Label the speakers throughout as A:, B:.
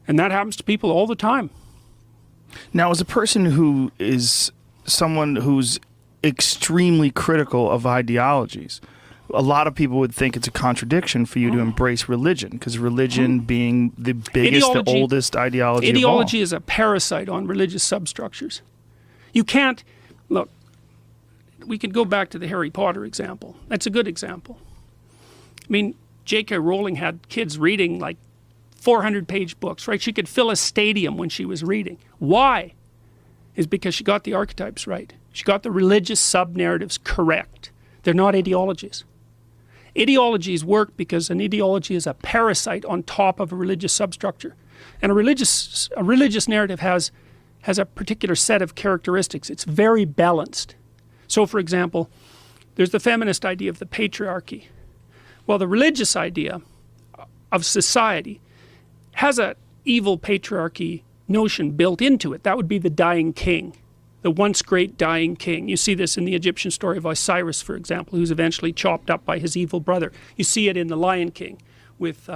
A: And that happens to people all the time.
B: Now, as a person who is someone who's extremely critical of ideologies, a lot of people would think it's a contradiction for you to embrace religion, because religion being the biggest, the oldest ideology of all.
A: Ideology is a parasite on religious substructures. You can't, look, we could go back to the Harry Potter example. That's a good example. I mean, J.K. Rowling had kids reading like 400-page books, right? She could fill a stadium when she was reading. Why? Is because she got the archetypes right. She got the religious sub-narratives correct. They're not ideologies. Ideologies work because an ideology is a parasite on top of a religious substructure. And a religious narrative has a particular set of characteristics. It's very balanced. So, for example, there's the feminist idea of the patriarchy. Well, the religious idea of society has an evil patriarchy notion built into it. That would be the dying king, the once great dying king. You see this in the Egyptian story of Osiris, for example, who's eventually chopped up by his evil brother. You see it in The Lion King with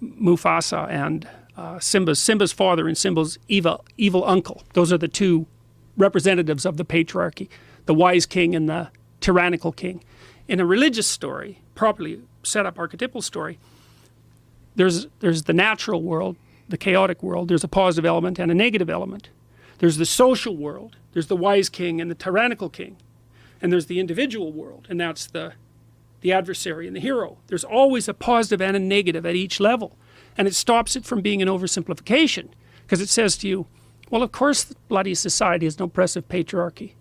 A: Mufasa and Simba's father and Simba's evil uncle. Those are the two representatives of the patriarchy, the wise king and the tyrannical king. In a religious story, properly set up archetypal story, there's the natural world, the chaotic world, there's a positive element and a negative element. There's the social world, there's the wise king and the tyrannical king. And there's the individual world, and that's the adversary and the hero. There's always a positive and a negative at each level. And it stops it from being an oversimplification, because it says to you, well, of course the bloody society is an oppressive patriarchy.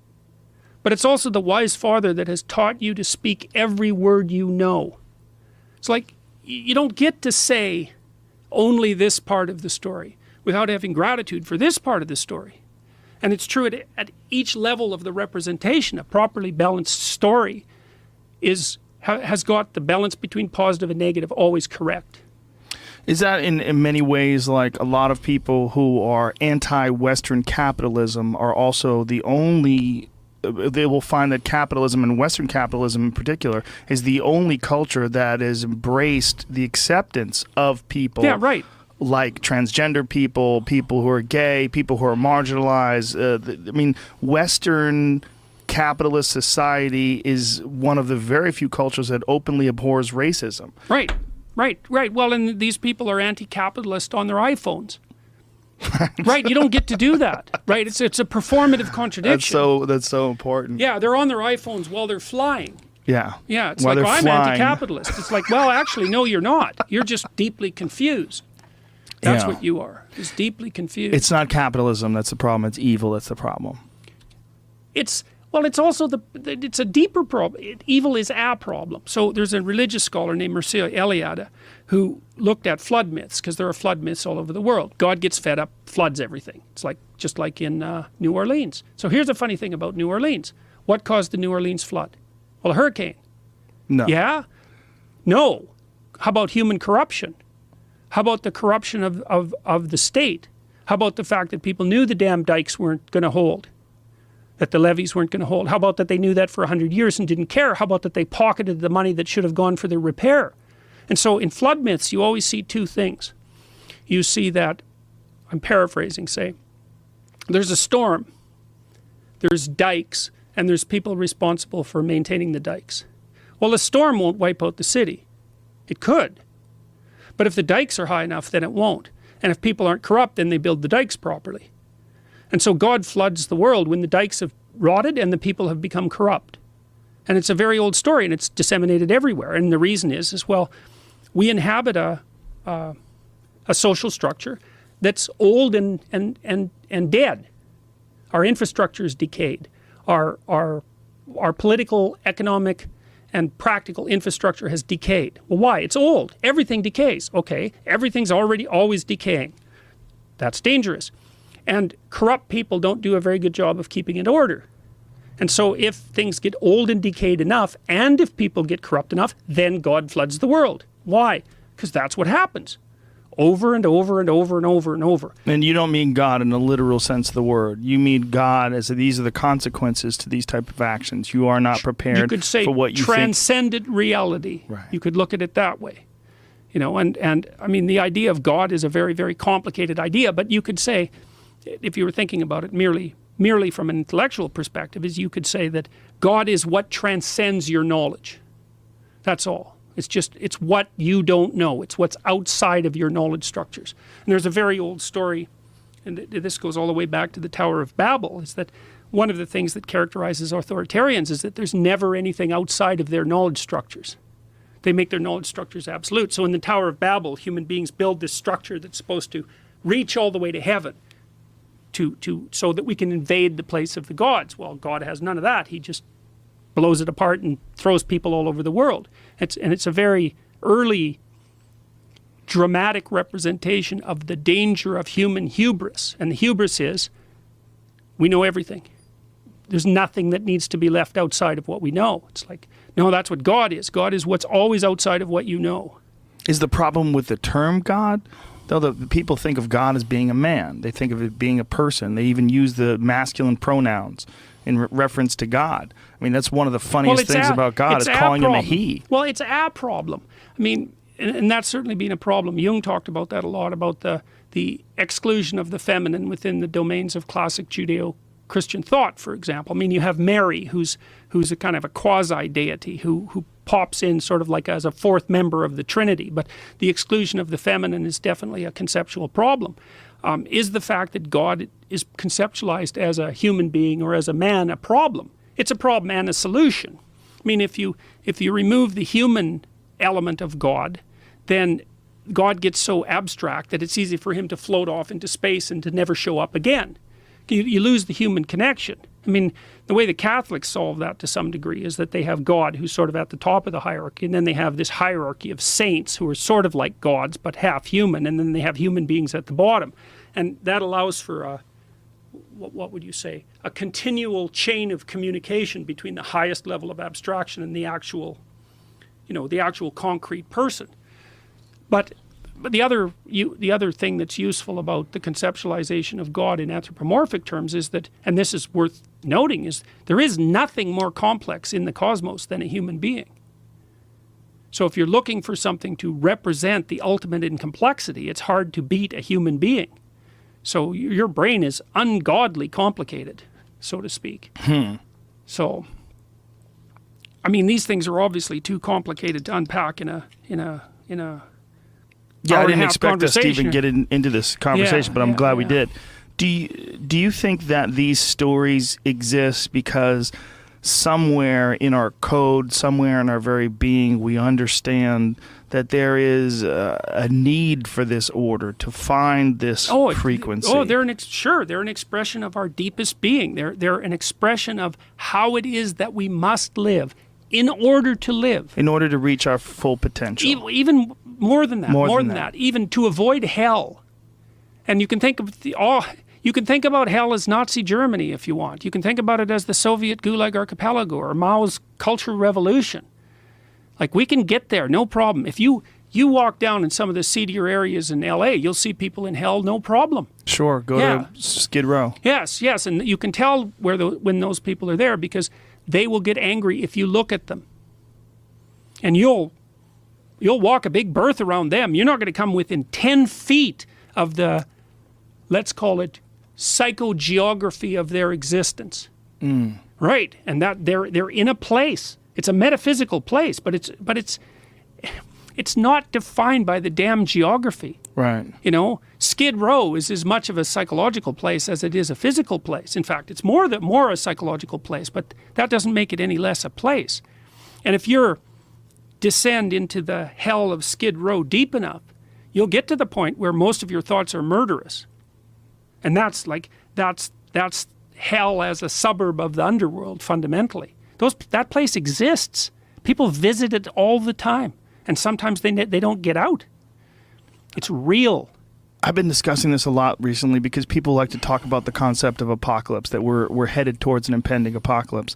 A: But it's also the wise father that has taught you to speak every word you know. It's like, you don't get to say only this part of the story without having gratitude for this part of the story. And it's true at each level of the representation. A properly balanced story has got the balance between positive and negative always correct.
B: Is that in many ways like a lot of people who are anti-Western capitalism are also the only, they will find that capitalism, and Western capitalism in particular, is the only culture that has embraced the acceptance of people.
A: Yeah, right.
B: Like transgender people, people who are gay, people who are marginalized. I mean, Western capitalist society is one of the very few cultures that openly abhors racism.
A: Right. Well, and these people are anti-capitalist on their iPhones. Right, you don't get to do that. Right, it's a performative contradiction.
B: That's so important.
A: Yeah, they're on their iPhones while they're flying.
B: Yeah.
A: Yeah, it's
B: while
A: like, I'm
B: flying.
A: anti-capitalist. It's like, well, actually, no, you're not. You're just deeply confused. That's what you are. Is deeply confused.
B: It's not capitalism that's the problem. It's evil that's the problem.
A: It's also it's a deeper problem. Evil is a problem. So there's a religious scholar named Mircea Eliade who looked at flood myths, because there are flood myths all over the world. God gets fed up, floods everything. It's just like in New Orleans. So here's a funny thing about New Orleans. What caused the New Orleans flood? Well, a hurricane.
B: No.
A: Yeah? No. How about human corruption? How about the corruption of the state? How about the fact that people knew the damn dikes weren't going to hold? That the levees weren't going to hold? How about that they knew that for 100 years and didn't care? How about that they pocketed the money that should have gone for their repair? And so in flood myths, you always see two things. You see that, I'm paraphrasing, say, there's a storm, there's dikes, and there's people responsible for maintaining the dikes. Well, a storm won't wipe out the city. It could. But if the dikes are high enough, then it won't. And if people aren't corrupt, then they build the dikes properly. And so God floods the world when the dikes have rotted and the people have become corrupt. And it's a very old story, and it's disseminated everywhere. And the reason is well, we inhabit a social structure that's old and dead. Our infrastructure is decayed. Our political, economic, and practical infrastructure has decayed. Well, why? It's old. Everything decays. Okay, everything's always decaying. That's dangerous. And corrupt people don't do a very good job of keeping it in order. And so if things get old and decayed enough, and if people get corrupt enough, then God floods the world. Why? Because that's what happens. Over and over and over and over and over.
B: And you don't mean God in the literal sense of the word. You mean God as these are the consequences to these type of actions. You are not prepared
A: you could say
B: for what you
A: transcendent
B: think.
A: Reality.
B: Right.
A: You could look at it that way. You know, and I mean, the idea of God is a very, very complicated idea, but you could say, if you were thinking about it merely from an intellectual perspective, is you could say that God is what transcends your knowledge. That's all. It's what you don't know. It's what's outside of your knowledge structures. And there's a very old story, and this goes all the way back to the Tower of Babel, is that one of the things that characterizes authoritarians is that there's never anything outside of their knowledge structures. They make their knowledge structures absolute. So in the Tower of Babel, human beings build this structure that's supposed to reach all the way to heaven so that we can invade the place of the gods. Well, God has none of that. He just blows it apart and throws people all over the world. It's a very early dramatic representation of the danger of human hubris. And the hubris is, we know everything. There's nothing that needs to be left outside of what we know. It's like, no, that's what God is. God is what's always outside of what you know.
B: Is the problem with the term God? Though the people think of God as being a man. They think of it being a person. They even use the masculine pronouns in reference to God. I mean, that's one of the funniest things about God, is calling him a he.
A: Well, it's a problem. I mean, and that's certainly been a problem. Jung talked about that a lot, about the exclusion of the feminine within the domains of classic Judeo-Christian thought, for example. I mean, you have Mary, who's a kind of a quasi-deity, who pops in sort of like as a fourth member of the Trinity. But the exclusion of the feminine is definitely a conceptual problem. Is the fact that God is conceptualized as a human being or as a man a problem? It's a problem and a solution. I mean, if you remove the human element of God, then God gets so abstract that it's easy for him to float off into space and to never show up again. You lose the human connection. I mean, the way the Catholics solve that to some degree is that they have God, who's sort of at the top of the hierarchy, and then they have this hierarchy of saints who are sort of like gods but half human, and then they have human beings at the bottom. And that allows for what would you say, a continual chain of communication between the highest level of abstraction and the actual concrete person. But the other thing that's useful about the conceptualization of God in anthropomorphic terms is that, and this is worth noting, is there is nothing more complex in the cosmos than a human being. So if you're looking for something to represent the ultimate in complexity, it's hard to beat a human being. So your brain is ungodly complicated, so to speak. So, I mean, these things are obviously too complicated to unpack in a
B: I didn't expect us to even get into this conversation, but I'm glad we did. Do you think that these stories exist because somewhere in our code, somewhere in our very being, we understand that there is a need for this order, to find this frequency?
A: They're an expression of our deepest being. They're an expression of how it is that we must live in order to live.
B: In order to reach our full potential.
A: Even more than that. More than that. Even to avoid hell. And you can think of you can think about hell as Nazi Germany if you want. You can think about it as the Soviet Gulag Archipelago or Mao's Cultural Revolution. Like, we can get there, no problem. If you walk down in some of the seedier areas in LA, you'll see people in hell, no problem.
B: Sure, go to Skid Row.
A: Yes, and you can tell when those people are there, because they will get angry if you look at them. And you'll walk a big berth around them. You're not going to come within 10 feet of the, let's call it, psychogeography of their existence. Right, and that they're in a place. It's a metaphysical place, but it's not defined by the damn geography.
B: Right.
A: You know, Skid Row is as much of a psychological place as it is a physical place. In fact, it's more a psychological place, but that doesn't make it any less a place. And if you're descend into the hell of Skid Row deep enough, you'll get to the point where most of your thoughts are murderous. And that's hell as a suburb of the underworld, fundamentally. That place exists. People visit it all the time. And sometimes they don't get out. It's real.
B: I've been discussing this a lot recently because people like to talk about the concept of apocalypse, that we're headed towards an impending apocalypse.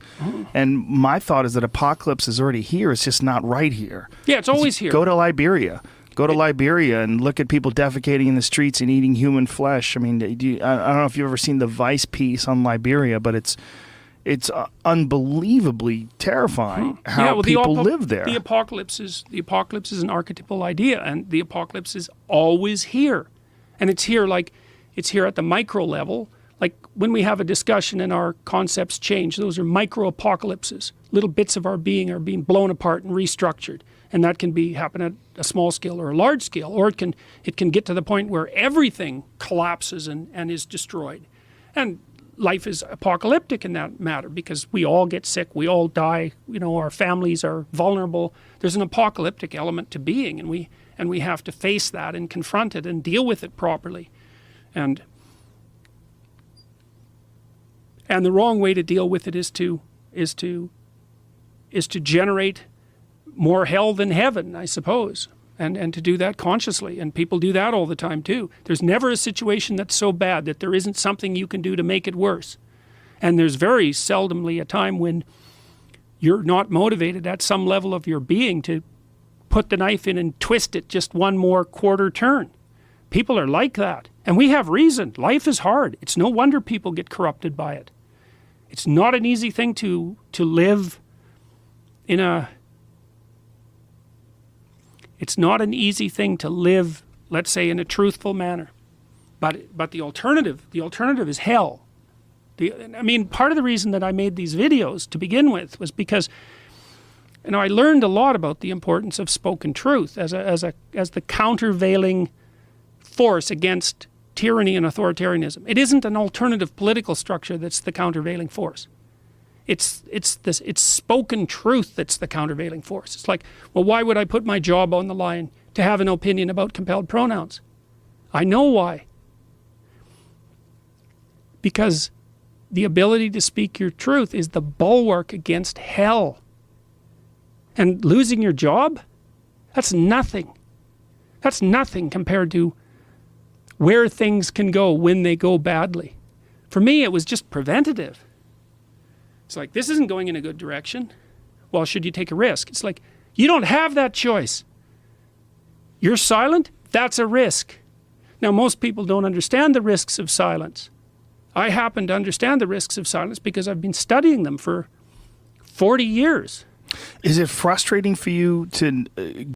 B: And my thought is that apocalypse is already here. It's just not right here.
A: Yeah, it's always here.
B: Go to Liberia. Go to Liberia and look at people defecating in the streets and eating human flesh. I mean, I don't know if you've ever seen the Vice piece on Liberia, but it's it's unbelievably terrifying how people live there.
A: The apocalypse is an archetypal idea, and the apocalypse is always here, and it's here at the micro level. Like when we have a discussion and our concepts change, those are micro apocalypses. Little bits of our being are being blown apart and restructured, and that can happen at a small scale or a large scale, or it can get to the point where everything collapses and is destroyed. And life is apocalyptic in that matter because we all get sick, we all die, our families are vulnerable. There's an apocalyptic element to being, and we have to face that and confront it and deal with it properly. And the wrong way to deal with it is to generate more hell than heaven, I suppose, and to do that consciously. And people do that all the time too. There's never a situation that's so bad that there isn't something you can do to make it worse. And there's very seldomly a time when you're not motivated at some level of your being to put the knife in and twist it just one more quarter turn. People are like that. And we have reason. Life is hard. It's no wonder people get corrupted by it. It's not an easy thing to live in a... It's not an easy thing to live, let's say, in a truthful manner. But the alternative is hell. Part of the reason that I made these videos to begin with was because I learned a lot about the importance of spoken truth as the countervailing force against tyranny and authoritarianism. It isn't an alternative political structure that's the countervailing force. It's spoken truth that's the countervailing force. It's like, well, why would I put my job on the line to have an opinion about compelled pronouns? I know why. Because the ability to speak your truth is the bulwark against hell. And losing your job, that's nothing. That's nothing compared to where things can go when they go badly. For me, it was just preventative. It's like, this isn't going in a good direction. Well, should you take a risk? It's like, you don't have that choice. You're silent? That's a risk. Now, most people don't understand the risks of silence. I happen to understand the risks of silence because I've been studying them for 40 years.
B: Is it frustrating for you to